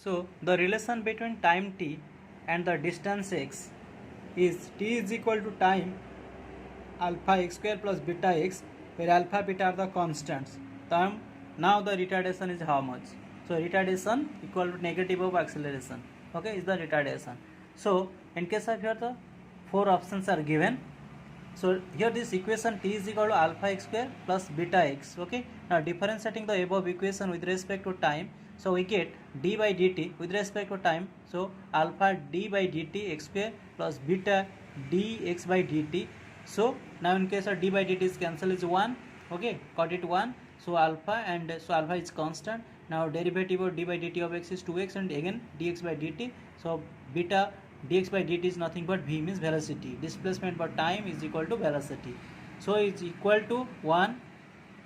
So the relation between time t and the distance x is t is equal to time alpha x square plus beta x, where alpha beta are the constants. Now the retardation is how much? So retardation equal to negative of acceleration. Okay, is the retardation. So in case of here the four options are given. So here this equation t is equal to alpha x square plus beta x. Okay, now differentiating the above equation with respect to time, so we get d by dt with respect to time. So alpha d by dt x square plus beta dx by dt. So now in case of d by dt is cancel is 1. Okay, got it 1. So alpha is constant. Now derivative of d by dt of x is 2x, and again dx by dt. So beta dx by dt is nothing but v, means velocity. Displacement by time is equal to velocity. So it's equal to 1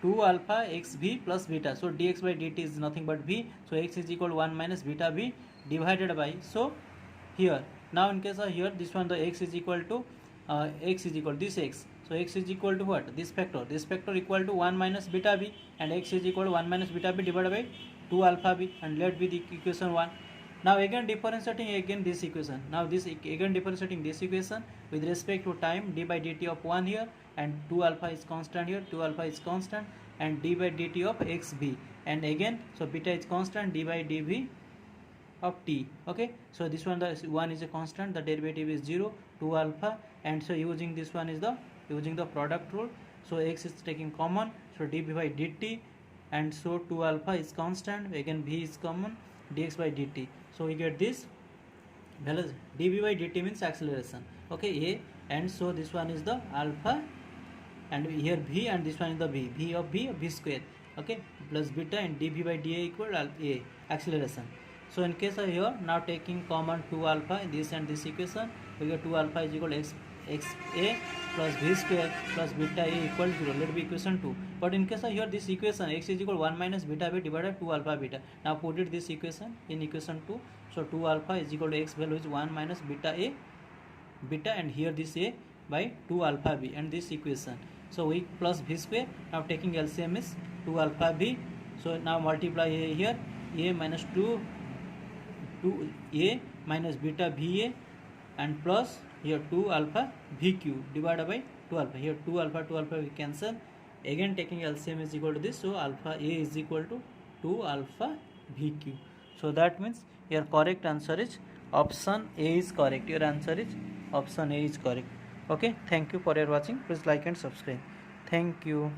2 alpha x v plus beta. So dx by dt is nothing but v. So x is equal to 1 minus beta v divided by, so here now in case of here this one, the x is equal to x is equal to this x. So x is equal to what? This factor equal to 1 minus beta b, and x is equal to 1 minus beta b divided by 2 alpha b, and let be the equation 1. Now again differentiating again this equation. Now this again differentiating this equation with respect to time, d by dt of 1 here, and 2 alpha is constant here, 2 alpha is constant, and d by dt of xb, and again so beta is constant, d by dv of t. Okay, so this one, the 1 is a constant, the derivative is 0, 2 alpha, and so using this one is the product rule. So x is taking common, so dv by dt, and so 2 alpha is constant, again v is common, dx by dt. So we get this velocity, dv by dt means acceleration. Okay, a, and so this one is the alpha, and here v, and this one is the v of v square. Okay, plus beta, and dv by da equal a, acceleration. So in case of here, now taking common 2 alpha in this and this equation, we get 2 alpha is equal to x a plus v square plus beta a equal to 0. Let be equation 2. But in case of here this equation, x is equal to 1 minus beta b divided by 2 alpha beta. Now put it this equation in equation 2. So 2 alpha is equal to x value is 1 minus beta a beta, and here this a by 2 alpha b, and this equation. So we plus v square. Now taking LCM is 2 alpha b. So now multiply a here, a minus 2 a minus beta va, and plus here 2 alpha vq divided by 2 alpha. Here 2 alpha we cancel. Again taking LCM is equal to this. So alpha a is equal to 2 alpha vq. So that means your correct answer is option A is correct. Your answer is option A is correct. Okay, thank you for your watching. Please like and subscribe. Thank you.